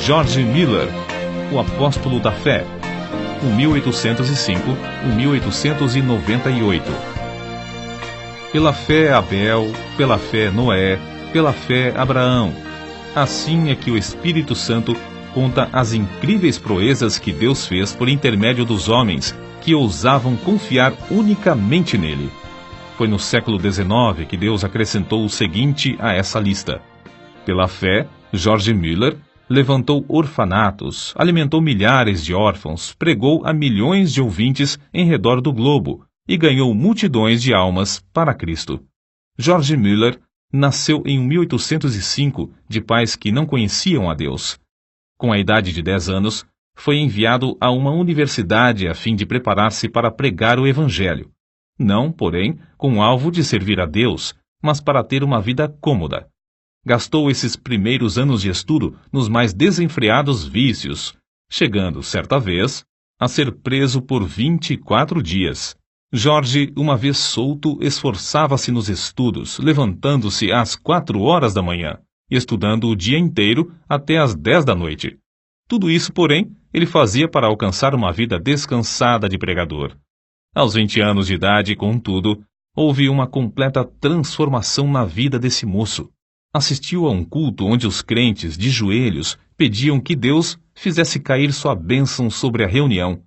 George Miller, o apóstolo da fé, 1805-1898. Pela fé Abel, pela fé Noé, pela fé Abraão. Assim é que o Espírito Santo conta as incríveis proezas que Deus fez por intermédio dos homens que ousavam confiar unicamente nele. Foi no século XIX que Deus acrescentou o seguinte a essa lista. Pela fé, George Miller levantou orfanatos, alimentou milhares de órfãos, pregou a milhões de ouvintes em redor do globo e ganhou multidões de almas para Cristo. George Miller nasceu em 1805 de pais que não conheciam a Deus. Com a idade de 10 anos, foi enviado a uma universidade a fim de preparar-se para pregar o Evangelho. Não, porém, com o alvo de servir a Deus, mas para ter uma vida cômoda. Gastou esses primeiros anos de estudo nos mais desenfreados vícios, chegando, certa vez, a ser preso por 24 dias. Jorge, uma vez solto, esforçava-se nos estudos, levantando-se às 4 horas da manhã, e estudando o dia inteiro até às 10 da noite. Tudo isso, porém, ele fazia para alcançar uma vida descansada de pregador. Aos 20 anos de idade, contudo, houve uma completa transformação na vida desse moço. Assistiu a um culto onde os crentes, de joelhos, pediam que Deus fizesse cair sua bênção sobre a reunião.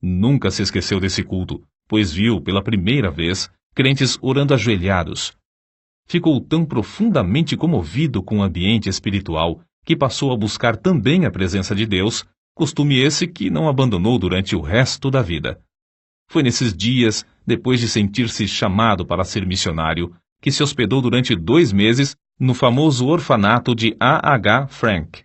Nunca se esqueceu desse culto, pois viu, pela primeira vez, crentes orando ajoelhados. Ficou tão profundamente comovido com o ambiente espiritual que passou a buscar também a presença de Deus, costume esse que não abandonou durante o resto da vida. Foi nesses dias, depois de sentir-se chamado para ser missionário, que se hospedou durante 2 meses no famoso orfanato de A. H. Frank.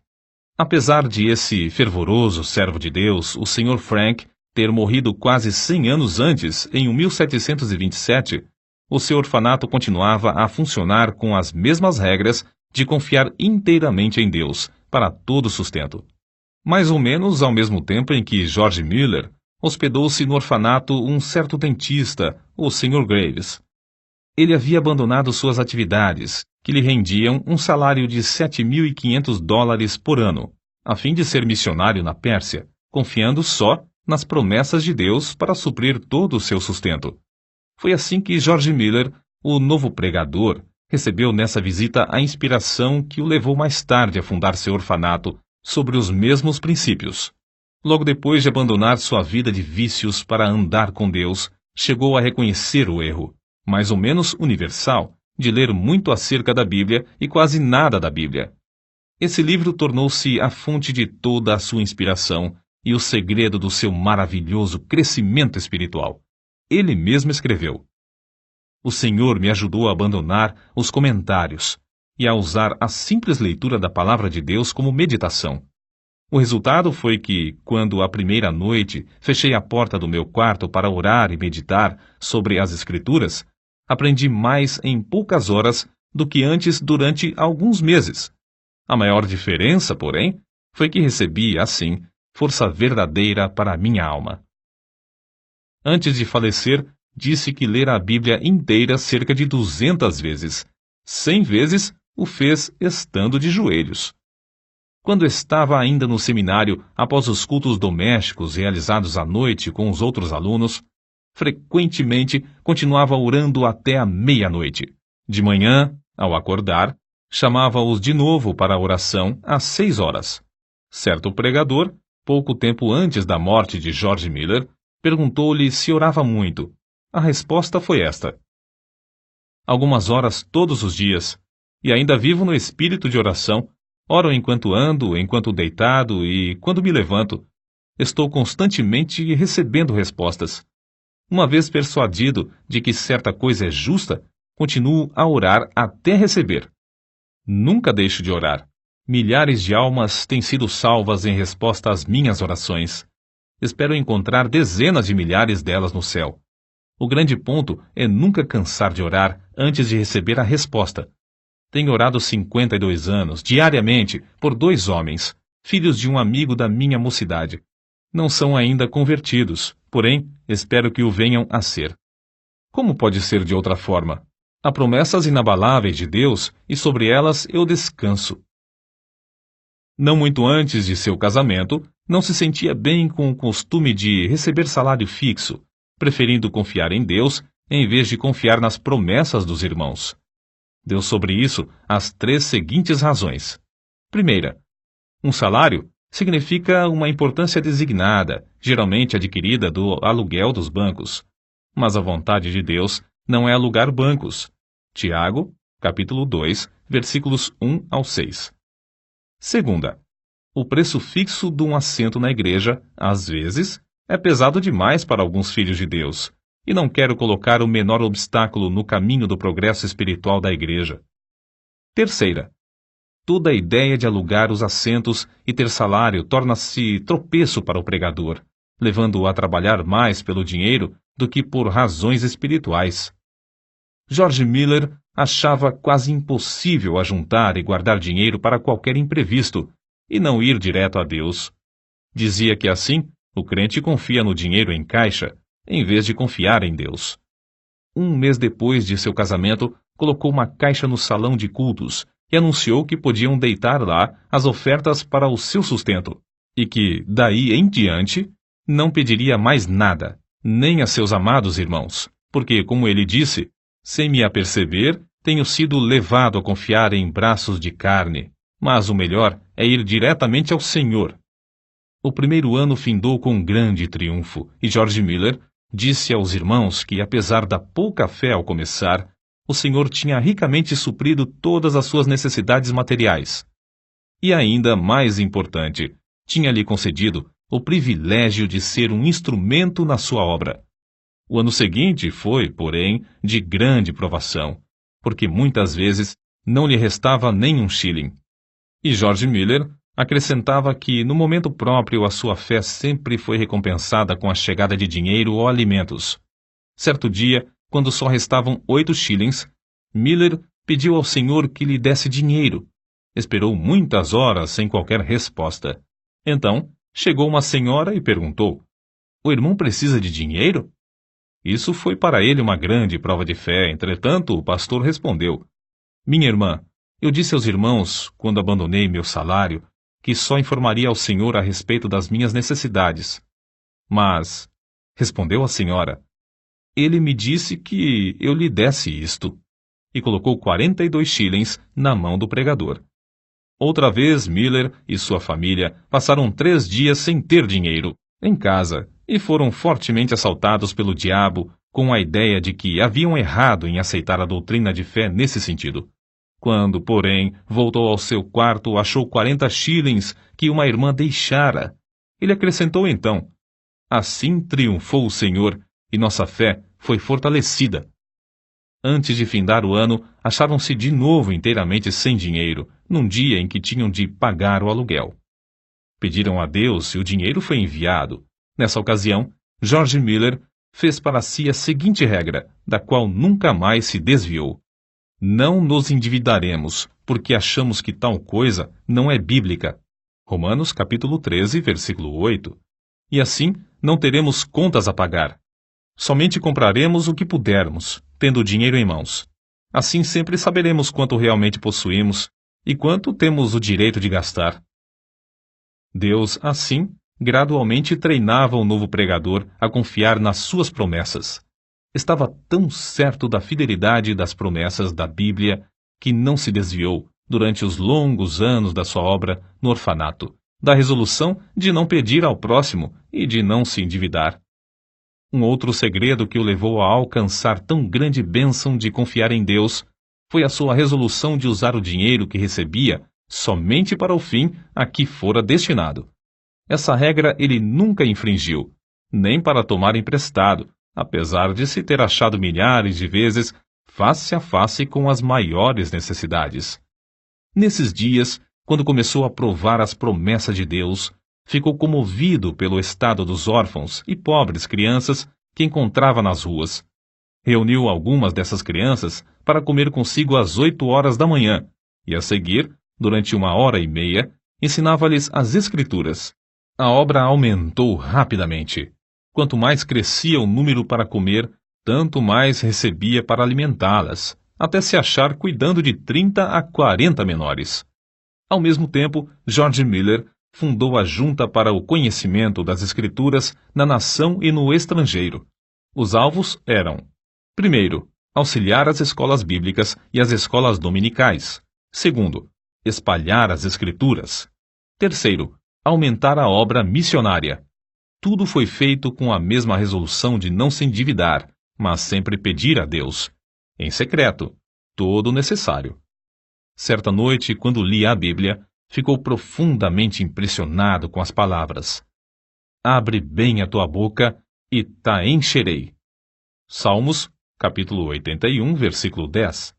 Apesar de esse fervoroso servo de Deus, o Sr. Frank, ter morrido quase 100 anos antes, em 1727, o seu orfanato continuava a funcionar com as mesmas regras de confiar inteiramente em Deus para todo sustento. Mais ou menos ao mesmo tempo em que George Miller hospedou-se no orfanato um certo dentista, o Sr. Graves. Ele havia abandonado suas atividades, que lhe rendiam um salário de $7.500 por ano, a fim de ser missionário na Pérsia, confiando só nas promessas de Deus para suprir todo o seu sustento. Foi assim que George Miller, o novo pregador, recebeu nessa visita a inspiração que o levou mais tarde a fundar seu orfanato sobre os mesmos princípios. Logo depois de abandonar sua vida de vícios para andar com Deus, chegou a reconhecer o erro, mais ou menos universal, de ler muito acerca da Bíblia e quase nada da Bíblia. Esse livro tornou-se a fonte de toda a sua inspiração e o segredo do seu maravilhoso crescimento espiritual. Ele mesmo escreveu: O Senhor me ajudou a abandonar os comentários e a usar a simples leitura da Palavra de Deus como meditação. O resultado foi que, quando a primeira noite fechei a porta do meu quarto para orar e meditar sobre as Escrituras, aprendi mais em poucas horas do que antes durante alguns meses. A maior diferença, porém, foi que recebi, assim, força verdadeira para a minha alma. Antes de falecer, disse que lera a Bíblia inteira cerca de 200 vezes. 100 vezes o fez estando de joelhos. Quando estava ainda no seminário, após os cultos domésticos realizados à noite com os outros alunos, frequentemente continuava orando até a meia-noite. De manhã, ao acordar, chamava-os de novo para a oração às 6 horas. Certo pregador, pouco tempo antes da morte de George Miller, perguntou-lhe se orava muito. A resposta foi esta: algumas horas todos os dias, e ainda vivo no espírito de oração. Oro enquanto ando, enquanto deitado e quando me levanto. Estou constantemente recebendo respostas. Uma vez persuadido de que certa coisa é justa, continuo a orar até receber. Nunca deixo de orar. Milhares de almas têm sido salvas em resposta às minhas orações. Espero encontrar dezenas de milhares delas no céu. O grande ponto é nunca cansar de orar antes de receber a resposta. Tenho orado 52 anos, diariamente, por 2 homens, filhos de um amigo da minha mocidade. Não são ainda convertidos, porém, espero que o venham a ser. Como pode ser de outra forma? Há promessas inabaláveis de Deus e sobre elas eu descanso. Não muito antes de seu casamento, não se sentia bem com o costume de receber salário fixo, preferindo confiar em Deus em vez de confiar nas promessas dos irmãos. Deu sobre isso as 3 seguintes razões. Primeira, um salário significa uma importância designada, geralmente adquirida do aluguel dos bancos. Mas a vontade de Deus não é alugar bancos. Tiago, capítulo 2, versículos 1 ao 6. Segunda, o preço fixo de um assento na igreja, às vezes, é pesado demais para alguns filhos de Deus, e não quero colocar o menor obstáculo no caminho do progresso espiritual da igreja. Terceira, toda a ideia de alugar os assentos e ter salário torna-se tropeço para o pregador, levando-o a trabalhar mais pelo dinheiro do que por razões espirituais. George Miller achava quase impossível ajuntar e guardar dinheiro para qualquer imprevisto e não ir direto a Deus. Dizia que assim o crente confia no dinheiro em caixa, em vez de confiar em Deus. Um mês depois de seu casamento, colocou uma caixa no salão de cultos e anunciou que podiam deitar lá as ofertas para o seu sustento, e que, daí em diante, não pediria mais nada, nem a seus amados irmãos, porque, como ele disse, sem me aperceber, tenho sido levado a confiar em braços de carne, mas o melhor é ir diretamente ao Senhor. O primeiro ano findou com grande triunfo, e George Miller disse aos irmãos que, apesar da pouca fé ao começar, o Senhor tinha ricamente suprido todas as suas necessidades materiais. E ainda mais importante, tinha-lhe concedido o privilégio de ser um instrumento na sua obra. O ano seguinte foi, porém, de grande provação, porque muitas vezes não lhe restava nem um shilling. E George Miller acrescentava que, no momento próprio, a sua fé sempre foi recompensada com a chegada de dinheiro ou alimentos. Certo dia, quando só restavam 8 shillings, Miller pediu ao Senhor que lhe desse dinheiro. Esperou muitas horas sem qualquer resposta. Então, chegou uma senhora e perguntou: "O irmão precisa de dinheiro?" Isso foi para ele uma grande prova de fé. Entretanto, o pastor respondeu: "Minha irmã, eu disse aos irmãos, quando abandonei meu salário, que só informaria ao Senhor a respeito das minhas necessidades. Mas", respondeu a senhora, "ele me disse que eu lhe desse isto." E colocou 42 shillings na mão do pregador. Outra vez, Miller e sua família passaram 3 dias sem ter dinheiro em casa e foram fortemente assaltados pelo diabo com a ideia de que haviam errado em aceitar a doutrina de fé nesse sentido. Quando, porém, voltou ao seu quarto, achou 40 shillings que uma irmã deixara. Ele acrescentou então: "Assim triunfou o Senhor e nossa fé foi fortalecida." Antes de findar o ano, acharam-se de novo inteiramente sem dinheiro, num dia em que tinham de pagar o aluguel. Pediram a Deus e o dinheiro foi enviado. Nessa ocasião, George Miller fez para si a seguinte regra, da qual nunca mais se desviou: "Não nos endividaremos, porque achamos que tal coisa não é bíblica." Romanos capítulo 13, versículo 8. E assim, não teremos contas a pagar. Somente compraremos o que pudermos, tendo o dinheiro em mãos. Assim sempre saberemos quanto realmente possuímos e quanto temos o direito de gastar. Deus, assim, gradualmente treinava o novo pregador a confiar nas suas promessas. Estava tão certo da fidelidade das promessas da Bíblia que não se desviou, durante os longos anos da sua obra no orfanato, da resolução de não pedir ao próximo e de não se endividar. Um outro segredo que o levou a alcançar tão grande bênção de confiar em Deus foi a sua resolução de usar o dinheiro que recebia somente para o fim a que fora destinado. Essa regra ele nunca infringiu, nem para tomar emprestado, apesar de se ter achado milhares de vezes face a face com as maiores necessidades. Nesses dias, quando começou a provar as promessas de Deus, ficou comovido pelo estado dos órfãos e pobres crianças que encontrava nas ruas. Reuniu algumas dessas crianças para comer consigo às 8 horas da manhã, e a seguir, durante 1h30, ensinava-lhes as Escrituras. A obra aumentou rapidamente. Quanto mais crescia o número para comer, tanto mais recebia para alimentá-las, até se achar cuidando de 30 a 40 menores. Ao mesmo tempo, George Miller fundou a Junta para o Conhecimento das Escrituras na nação e no estrangeiro. Os alvos eram: primeiro, auxiliar as escolas bíblicas e as escolas dominicais. Segundo, espalhar as Escrituras. Terceiro, aumentar a obra missionária. Tudo foi feito com a mesma resolução de não se endividar, mas sempre pedir a Deus, em secreto, todo o necessário. Certa noite, quando lia a Bíblia, ficou profundamente impressionado com as palavras: Abre bem a tua boca e ta encherei. Salmos, capítulo 81, versículo 10.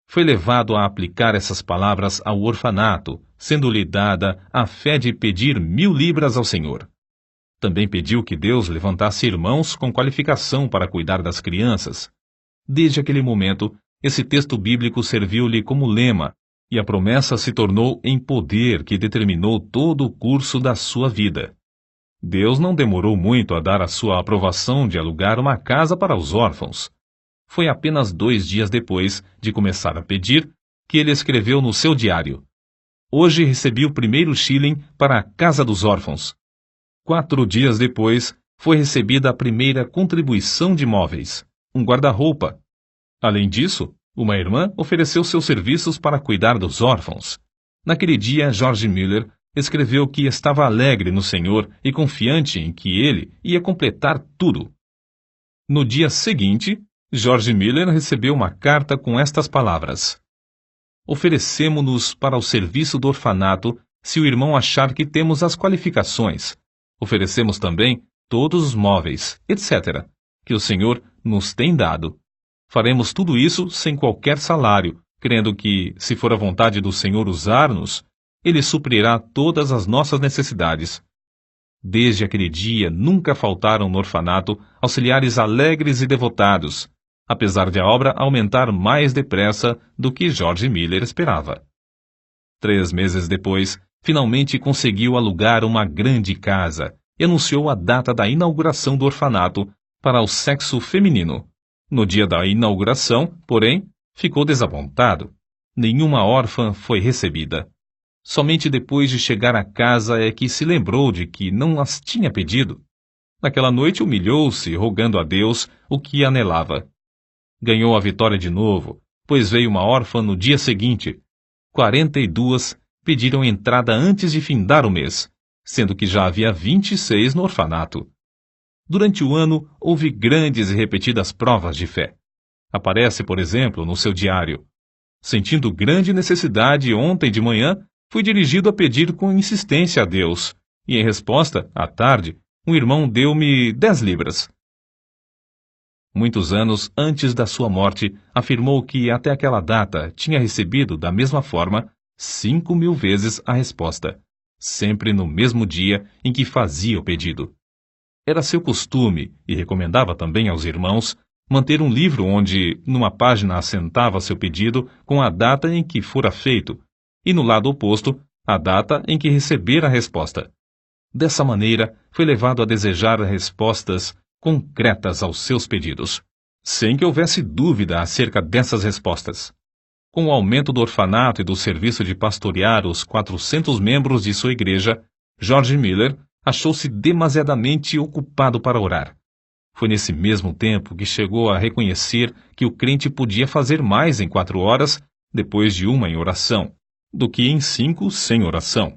Foi levado a aplicar essas palavras ao orfanato, sendo-lhe dada a fé de pedir 1000 libras ao Senhor. Também pediu que Deus levantasse irmãos com qualificação para cuidar das crianças. Desde aquele momento, esse texto bíblico serviu-lhe como lema, e a promessa se tornou em poder que determinou todo o curso da sua vida. Deus não demorou muito a dar a sua aprovação de alugar uma casa para os órfãos. Foi apenas 2 dias depois de começar a pedir que ele escreveu no seu diário: Hoje recebi o primeiro shilling para a Casa dos Órfãos. 4 dias depois, foi recebida a primeira contribuição de móveis, um guarda-roupa. Além disso, uma irmã ofereceu seus serviços para cuidar dos órfãos. Naquele dia, George Miller escreveu que estava alegre no Senhor e confiante em que ele ia completar tudo. No dia seguinte, George Miller recebeu uma carta com estas palavras: Oferecemo-nos para o serviço do orfanato se o irmão achar que temos as qualificações. Oferecemos também todos os móveis, etc., que o Senhor nos tem dado. Faremos tudo isso sem qualquer salário, crendo que, se for a vontade do Senhor usar-nos, Ele suprirá todas as nossas necessidades. Desde aquele dia nunca faltaram no orfanato auxiliares alegres e devotados, apesar de a obra aumentar mais depressa do que George Miller esperava. 3 meses depois, finalmente conseguiu alugar uma grande casa e anunciou a data da inauguração do orfanato para o sexo feminino. No dia da inauguração, porém, ficou desapontado. Nenhuma órfã foi recebida. Somente depois de chegar à casa é que se lembrou de que não as tinha pedido. Naquela noite humilhou-se, rogando a Deus o que anelava. Ganhou a vitória de novo, pois veio uma órfã no dia seguinte. 42 pediram entrada antes de findar o mês, sendo que já havia 26 no orfanato. Durante o ano, houve grandes e repetidas provas de fé. Aparece, por exemplo, no seu diário: Sentindo grande necessidade ontem de manhã, fui dirigido a pedir com insistência a Deus, e em resposta, à tarde, um irmão deu-me 10 libras. Muitos anos antes da sua morte, afirmou que até aquela data tinha recebido da mesma forma 5.000 vezes a resposta, sempre no mesmo dia em que fazia o pedido. Era seu costume, e recomendava também aos irmãos, manter um livro onde, numa página, assentava seu pedido com a data em que fora feito, e no lado oposto, a data em que recebera a resposta. Dessa maneira, foi levado a desejar respostas concretas aos seus pedidos, sem que houvesse dúvida acerca dessas respostas. Com o aumento do orfanato e do serviço de pastorear os 400 membros de sua igreja, George Miller achou-se demasiadamente ocupado para orar. Foi nesse mesmo tempo que chegou a reconhecer que o crente podia fazer mais em 4 horas, depois de uma em oração, do que em 5 sem oração.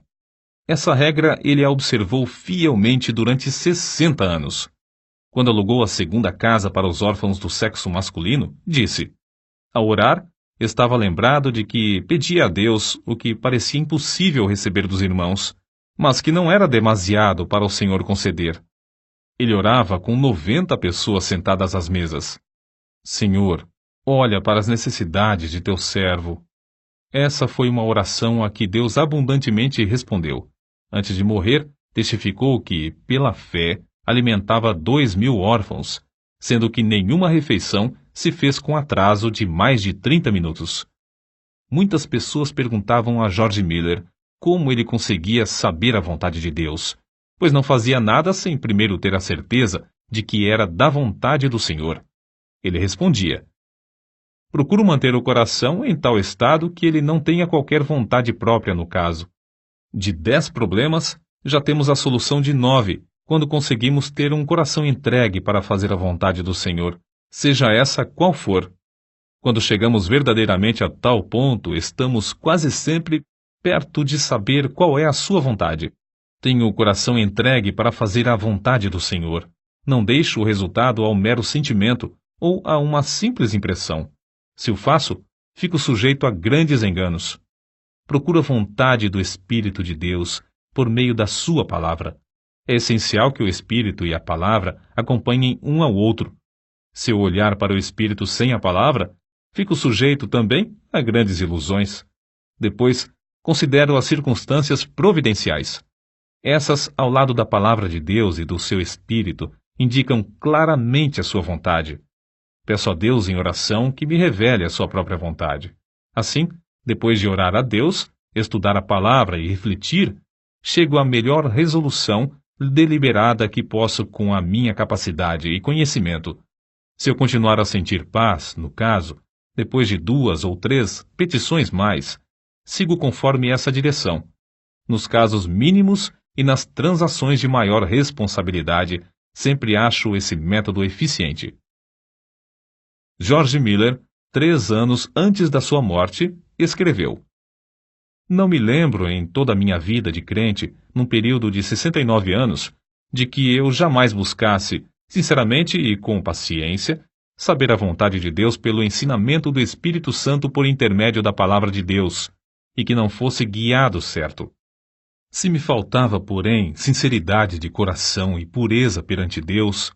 Essa regra ele a observou fielmente durante 60 anos. Quando alugou a segunda casa para os órfãos do sexo masculino, disse: ao orar, estava lembrado de que pedia a Deus o que parecia impossível receber dos irmãos, mas que não era demasiado para o Senhor conceder. Ele orava com 90 pessoas sentadas às mesas. Senhor, olha para as necessidades de teu servo. Essa foi uma oração a que Deus abundantemente respondeu. Antes de morrer, testificou que, pela fé, alimentava 2.000 órfãos, sendo que nenhuma refeição se fez com atraso de mais de 30 minutos. Muitas pessoas perguntavam a George Miller como ele conseguia saber a vontade de Deus, pois não fazia nada sem primeiro ter a certeza de que era da vontade do Senhor. Ele respondia: Procuro manter o coração em tal estado que ele não tenha qualquer vontade própria no caso. De 10 problemas, já temos a solução de 9, quando conseguimos ter um coração entregue para fazer a vontade do Senhor, seja essa qual for. Quando chegamos verdadeiramente a tal ponto, estamos quase sempre perto de saber qual é a sua vontade. Tenho o coração entregue para fazer a vontade do Senhor. Não deixo o resultado ao mero sentimento ou a uma simples impressão. Se o faço, fico sujeito a grandes enganos. Procuro a vontade do Espírito de Deus por meio da sua palavra. É essencial que o Espírito e a palavra acompanhem um ao outro. Se eu olhar para o Espírito sem a palavra, fico sujeito também a grandes ilusões. Depois, considero as circunstâncias providenciais. Essas, ao lado da palavra de Deus e do seu Espírito, indicam claramente a sua vontade. Peço a Deus em oração que me revele a sua própria vontade. Assim, depois de orar a Deus, estudar a palavra e refletir, chego à melhor resolução deliberada que posso com a minha capacidade e conhecimento. Se eu continuar a sentir paz, no caso, depois de 2 ou 3 petições mais, sigo conforme essa direção. Nos casos mínimos e nas transações de maior responsabilidade, sempre acho esse método eficiente. George Miller, 3 anos antes da sua morte, escreveu: Não me lembro em toda a minha vida de crente, num período de 69 anos, de que eu jamais buscasse, sinceramente e com paciência, saber a vontade de Deus pelo ensinamento do Espírito Santo por intermédio da palavra de Deus, e que não fosse guiado certo. Se me faltava, porém, sinceridade de coração e pureza perante Deus,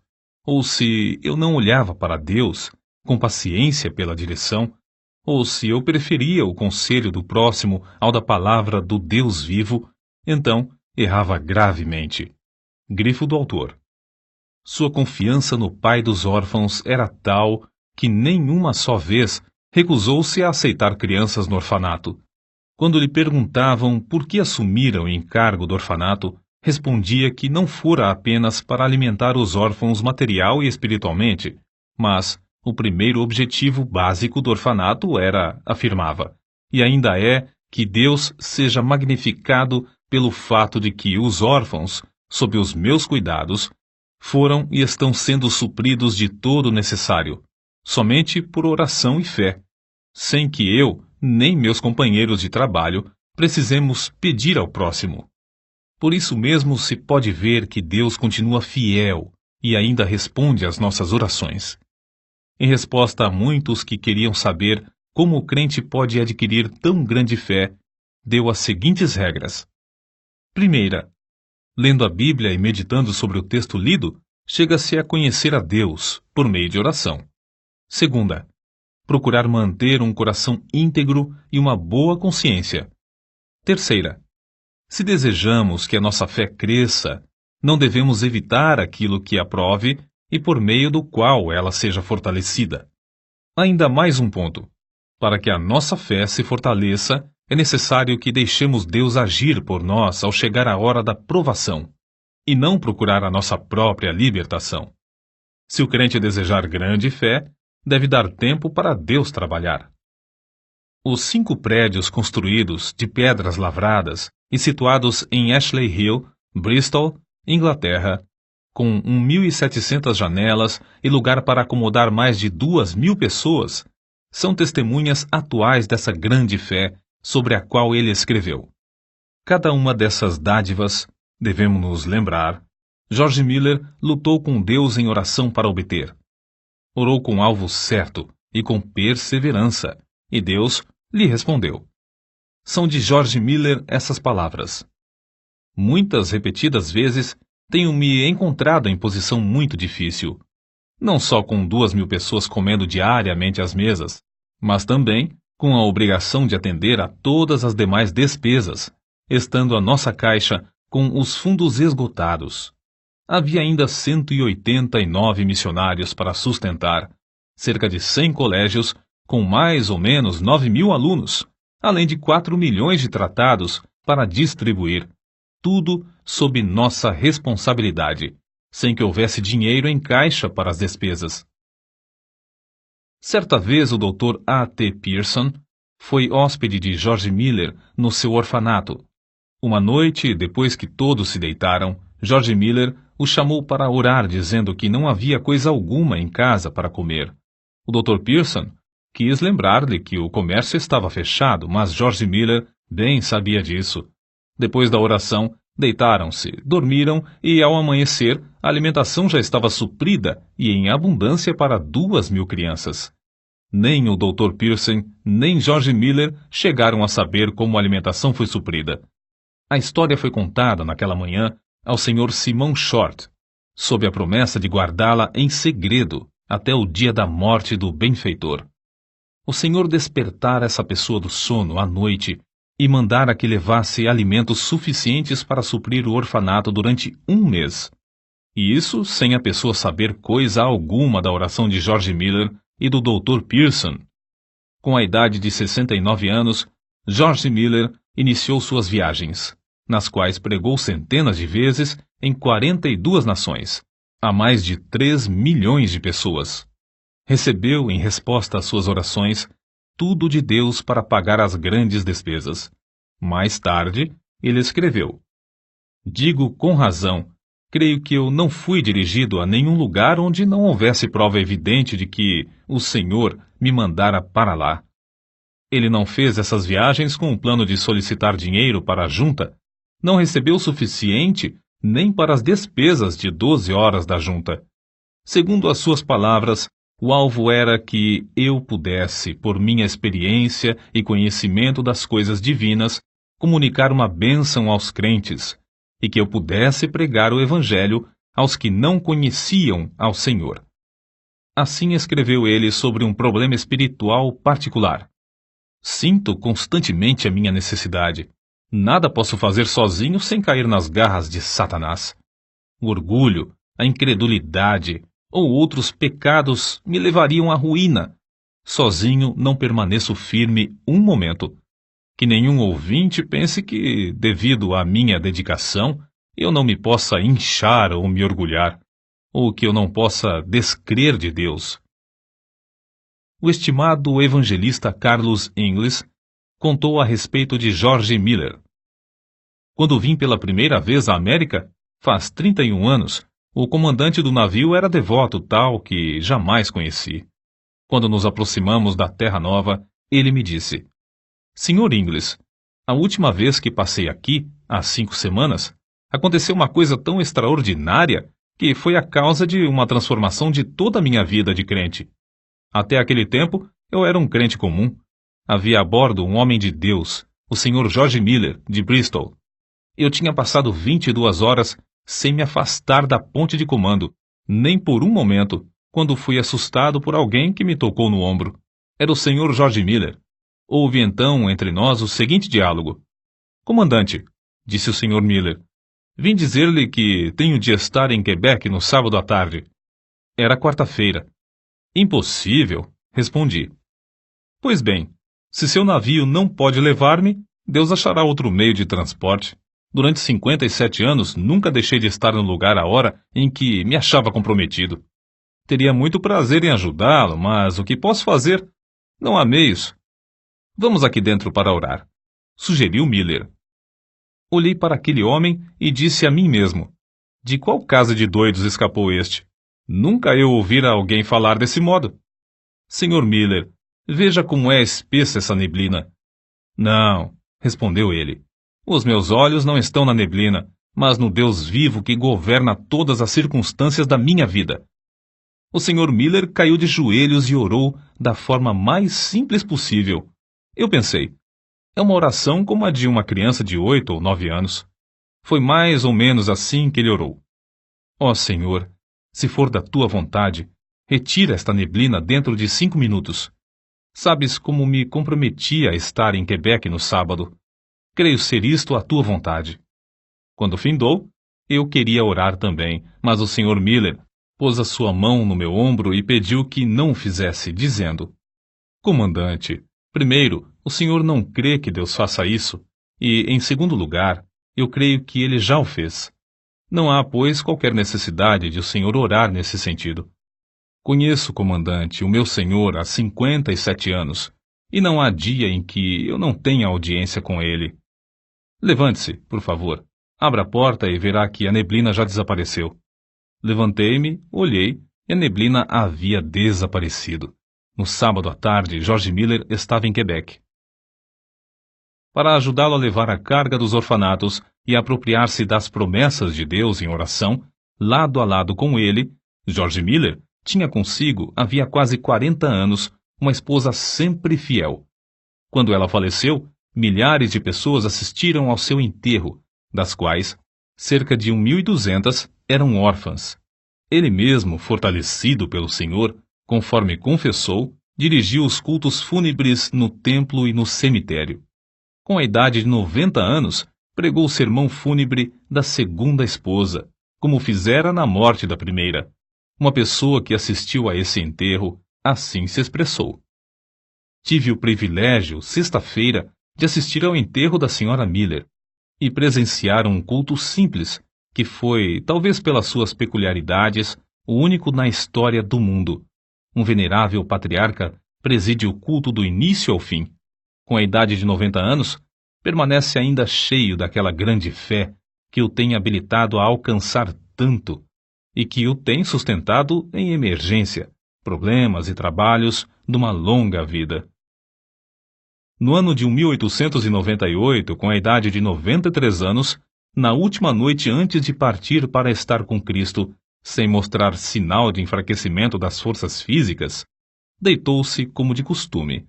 ou se eu não olhava para Deus com paciência pela direção, ou se eu preferia o conselho do próximo ao da palavra do Deus vivo, então errava gravemente. Grifo do autor. Sua confiança no pai dos órfãos era tal que nenhuma só vez recusou-se a aceitar crianças no orfanato. Quando lhe perguntavam por que assumira o encargo do orfanato, respondia que não fora apenas para alimentar os órfãos material e espiritualmente, mas o primeiro objetivo básico do orfanato era, afirmava, e ainda é, que Deus seja magnificado pelo fato de que os órfãos, sob os meus cuidados, foram e estão sendo supridos de todo o necessário, somente por oração e fé, sem que eu, nem meus companheiros de trabalho, precisemos pedir ao próximo. Por isso mesmo se pode ver que Deus continua fiel e ainda responde às nossas orações. Em resposta a muitos que queriam saber como o crente pode adquirir tão grande fé, deu as seguintes regras. Primeira, lendo a Bíblia e meditando sobre o texto lido, chega-se a conhecer a Deus por meio de oração. Segunda, procurar manter um coração íntegro e uma boa consciência. Terceira, se desejamos que a nossa fé cresça, não devemos evitar aquilo que a prove e por meio do qual ela seja fortalecida. Ainda mais um ponto. Para que a nossa fé se fortaleça, é necessário que deixemos Deus agir por nós ao chegar a hora da provação, e não procurar a nossa própria libertação. Se o crente desejar grande fé, deve dar tempo para Deus trabalhar. Os 5 prédios construídos de pedras lavradas e situados em Ashley Hill, Bristol, Inglaterra, com 1.700 janelas e lugar para acomodar mais de 2.000 pessoas, são testemunhas atuais dessa grande fé sobre a qual ele escreveu. Cada uma dessas dádivas, devemos nos lembrar, George Miller lutou com Deus em oração para obter. Orou com alvo certo e com perseverança, e Deus lhe respondeu. São de George Miller essas palavras. Muitas repetidas vezes tenho-me encontrado em posição muito difícil, não só com 2.000 pessoas comendo diariamente às mesas, mas também com a obrigação de atender a todas as demais despesas, estando a nossa caixa com os fundos esgotados. Havia ainda 189 missionários para sustentar, cerca de 100 colégios com mais ou menos 9.000 alunos, além de 4 milhões de tratados para distribuir, tudo sob nossa responsabilidade, sem que houvesse dinheiro em caixa para as despesas. Certa vez o Dr. A. T. Pierson foi hóspede de George Miller no seu orfanato. Uma noite, depois que todos se deitaram, George Miller o chamou para orar, dizendo que não havia coisa alguma em casa para comer. O Dr. Pierson quis lembrar-lhe que o comércio estava fechado, mas George Miller bem sabia disso. Depois da oração, deitaram-se, dormiram e, ao amanhecer, a alimentação já estava suprida e em abundância para 2.000 crianças. Nem o Dr. Pierson, nem George Miller chegaram a saber como a alimentação foi suprida. A história foi contada naquela manhã ao Sr. Simon Short, sob a promessa de guardá-la em segredo até o dia da morte do benfeitor. O Senhor despertara essa pessoa do sono à noite e mandara que levasse alimentos suficientes para suprir o orfanato durante 1 mês. E isso sem a pessoa saber coisa alguma da oração de George Miller e do Dr. Pierson. Com a idade de 69 anos, George Miller iniciou suas viagens, nas quais pregou centenas de vezes em 42 nações, a mais de 3 milhões de pessoas. Recebeu, em resposta às suas orações, tudo de Deus para pagar as grandes despesas. Mais tarde, ele escreveu: "Digo com razão, creio que eu não fui dirigido a nenhum lugar onde não houvesse prova evidente de que o Senhor me mandara para lá." Ele não fez essas viagens com o plano de solicitar dinheiro para a junta, não recebeu o suficiente nem para as despesas de 12 horas da junta. Segundo as suas palavras, o alvo era que eu pudesse, por minha experiência e conhecimento das coisas divinas, comunicar uma bênção aos crentes, e que eu pudesse pregar o Evangelho aos que não conheciam ao Senhor. Assim escreveu ele sobre um problema espiritual particular. "Sinto constantemente a minha necessidade. Nada posso fazer sozinho sem cair nas garras de Satanás. O orgulho, a incredulidade ou outros pecados me levariam à ruína. Sozinho não permaneço firme um momento. Que nenhum ouvinte pense que, devido à minha dedicação, eu não me possa inchar ou me orgulhar, ou que eu não possa descrer de Deus." O estimado evangelista Carlos Ingles contou a respeito de George Miller. "Quando vim pela primeira vez à América, faz 31 anos, o comandante do navio era devoto tal que jamais conheci. Quando nos aproximamos da Terra Nova, ele me disse: 'Sr. Ingles, a última vez que passei aqui, há 5 semanas, aconteceu uma coisa tão extraordinária que foi a causa de uma transformação de toda a minha vida de crente. Até aquele tempo, eu era um crente comum. Havia a bordo um homem de Deus, o Sr. George Miller, de Bristol. Eu tinha passado 22 horas sem me afastar da ponte de comando, nem por um momento, quando fui assustado por alguém que me tocou no ombro. Era o Sr. George Miller. Houve então entre nós o seguinte diálogo: 'Comandante', disse o Sr. Miller, 'vim dizer-lhe que tenho de estar em Quebec no sábado à tarde.' Era quarta-feira. 'Impossível', respondi. 'Pois bem, se seu navio não pode levar-me, Deus achará outro meio de transporte. Durante 57 anos nunca deixei de estar no lugar à hora em que me achava comprometido. Teria muito prazer em ajudá-lo, mas o que posso fazer? Não há meios. Vamos aqui dentro para orar', sugeriu Miller. Olhei para aquele homem e disse a mim mesmo: de qual casa de doidos escapou este? Nunca eu ouvira alguém falar desse modo. Sr. Miller, veja como é espessa essa neblina. Não, respondeu ele. Os meus olhos não estão na neblina, mas no Deus vivo que governa todas as circunstâncias da minha vida. O Sr. Miller caiu de joelhos e orou da forma mais simples possível. Eu pensei, é uma oração como a de uma criança de 8 ou 9 anos. Foi mais ou menos assim que ele orou. Ó Senhor, se for da tua vontade, retira esta neblina dentro de 5 minutos. Sabes como me comprometi a estar em Quebec no sábado. Creio ser isto a tua vontade. Quando findou, eu queria orar também, mas o Sr. Miller pôs a sua mão no meu ombro e pediu que não o fizesse, dizendo: Comandante, primeiro, o senhor não crê que Deus faça isso, e, em segundo lugar, eu creio que ele já o fez. Não há, pois, qualquer necessidade de o senhor orar nesse sentido. Conheço, comandante, o meu senhor há 57 anos, e não há dia em que eu não tenha audiência com ele. Levante-se, por favor. Abra a porta e verá que a neblina já desapareceu. Levantei-me, olhei, e a neblina havia desaparecido. No sábado à tarde, George Miller estava em Quebec. Para ajudá-lo a levar a carga dos orfanatos e apropriar-se das promessas de Deus em oração, lado a lado com ele, George Miller tinha consigo, havia quase 40 anos, uma esposa sempre fiel. Quando ela faleceu, milhares de pessoas assistiram ao seu enterro, das quais cerca de 1.200 eram órfãs. Ele mesmo, fortalecido pelo Senhor, conforme confessou, dirigiu os cultos fúnebres no templo e no cemitério. Com a idade de 90 anos, pregou o sermão fúnebre da segunda esposa, como fizera na morte da primeira. Uma pessoa que assistiu a esse enterro assim se expressou. Tive o privilégio, sexta-feira, de assistir ao enterro da Sra. Miller e presenciar um culto simples, que foi, talvez pelas suas peculiaridades, o único na história do mundo. Um venerável patriarca preside o culto do início ao fim. Com a idade de 90 anos, permanece ainda cheio daquela grande fé que o tem habilitado a alcançar tanto e que o tem sustentado em emergência, problemas e trabalhos de uma longa vida. No ano de 1898, com a idade de 93 anos, na última noite antes de partir para estar com Cristo, sem mostrar sinal de enfraquecimento das forças físicas, deitou-se como de costume.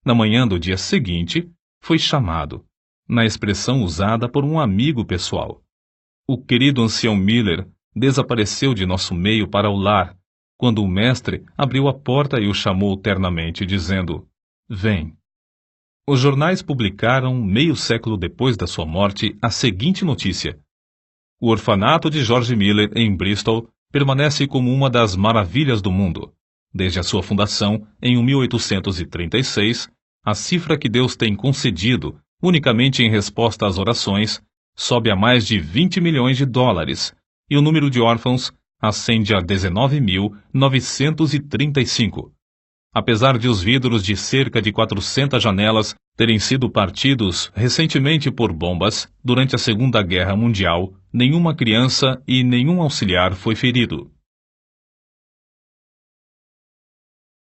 Na manhã do dia seguinte, foi chamado, na expressão usada por um amigo pessoal. O querido ancião Miller desapareceu de nosso meio para o lar, quando o mestre abriu a porta e o chamou ternamente, dizendo: "Vem." Os jornais publicaram, meio século depois da sua morte, a seguinte notícia: o orfanato de George Miller, em Bristol, permanece como uma das maravilhas do mundo. Desde a sua fundação, em 1836, a cifra que Deus tem concedido, unicamente em resposta às orações, sobe a mais de 20 milhões de dólares, e o número de órfãos ascende a 19.935. Apesar de os vidros de cerca de 400 janelas terem sido partidos recentemente por bombas, durante a Segunda Guerra Mundial, nenhuma criança e nenhum auxiliar foi ferido.